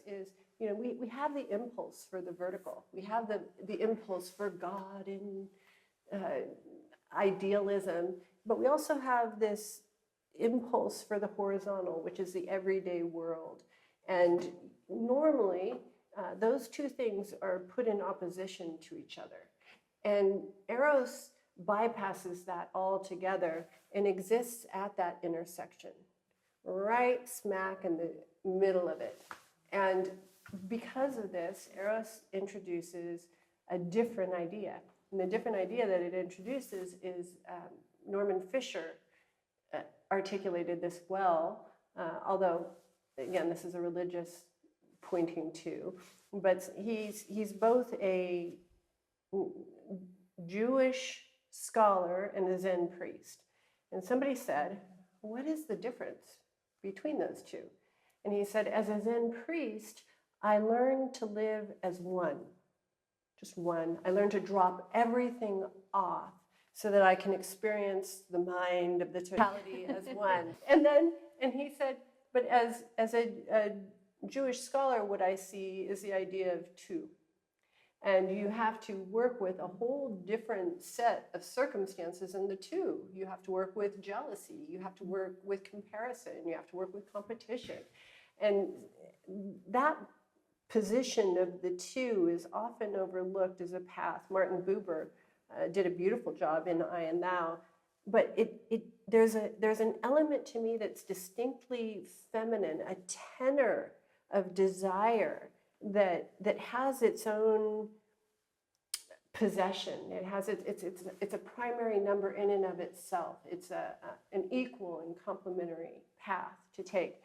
Eros is, we have the impulse for the vertical. We have the impulse for God and idealism, but we also have this impulse for the horizontal, which is the everyday world. And normally, those two things are put in opposition to each other. And Eros bypasses that altogether and exists at that intersection, right smack in the middle of it. And because of this, Eros introduces a different idea. And the different idea that it introduces is Norman Fisher articulated this well, although, again, this is a religious pointing to, but he's both a Jewish scholar and a Zen priest. And somebody said, what is the difference between those two? And he said, as a Zen priest, I learned to live as one, just one. I learned to drop everything off so that I can experience the mind of the totality as one. And he said, but as a Jewish scholar, what I see is the idea of two. And you have to work with a whole different set of circumstances in the two. You have to work with jealousy. You have to work with comparison. You have to work with competition. And that position of the two is often overlooked as a path. Martin Buber did a beautiful job in I and Thou. But there's an element to me that's distinctly feminine, a tenor of desire that has its own possession. It has it's a primary number in and of itself. It's an equal and complementary path to take.